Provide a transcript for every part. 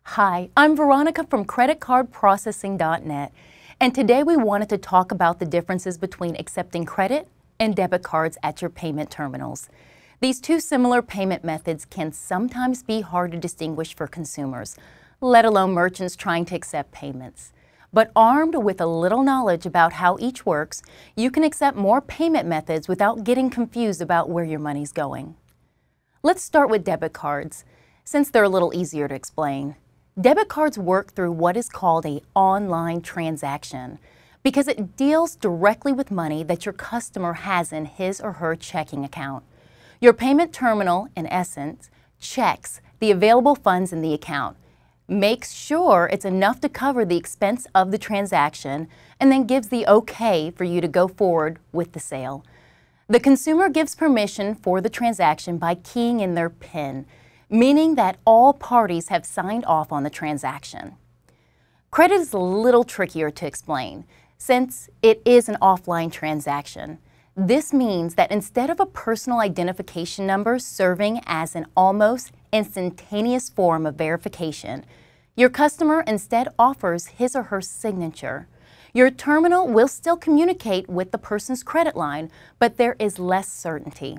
Hi, I'm Veronica from CreditCardProcessing.net, and today we wanted to talk about the differences between accepting credit and debit cards at your payment terminals. These two similar payment methods can sometimes be hard to distinguish for consumers, let alone merchants trying to accept payments. But armed with a little knowledge about how each works, you can accept more payment methods without getting confused about where your money's going. Let's start with debit cards, since they're a little easier to explain. Debit cards work through what is called an online transaction because it deals directly with money that your customer has in his or her checking account. Your payment terminal, in essence, checks the available funds in the account, makes sure it's enough to cover the expense of the transaction, and then gives the okay for you to go forward with the sale. The consumer gives permission for the transaction by keying in their PIN, meaning that all parties have signed off on the transaction. Credit is a little trickier to explain, since it is an offline transaction. This means that instead of a personal identification number serving as an almost instantaneous form of verification, your customer instead offers his or her signature. Your terminal will still communicate with the person's credit line, but there is less certainty.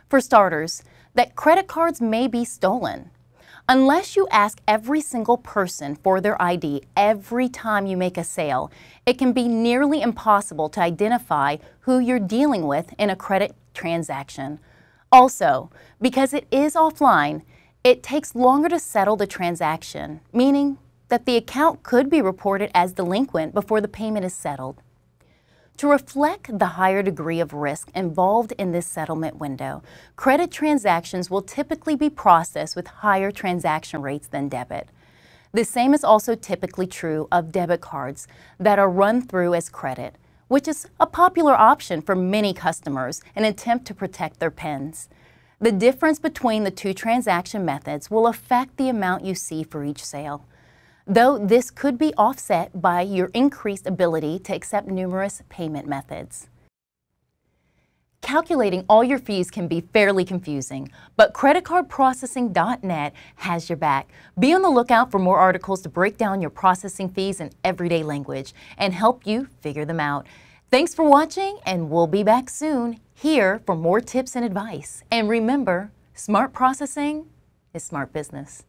For starters, that credit cards may be stolen. Unless you ask every single person for their ID every time you make a sale, it can be nearly impossible to identify who you're dealing with in a credit transaction. Also, because it is offline, it takes longer to settle the transaction, meaning that the account could be reported as delinquent before the payment is settled. To reflect the higher degree of risk involved in this settlement window, credit transactions will typically be processed with higher transaction rates than debit. The same is also typically true of debit cards that are run through as credit, which is a popular option for many customers in an attempt to protect their PINs. The difference between the two transaction methods will affect the amount you see for each sale, though this could be offset by your increased ability to accept numerous payment methods. Calculating all your fees can be fairly confusing, but CreditCardProcessing.net has your back. Be on the lookout for more articles to break down your processing fees in everyday language and help you figure them out. Thanks for watching, and we'll be back soon here for more tips and advice. And remember, smart processing is smart business.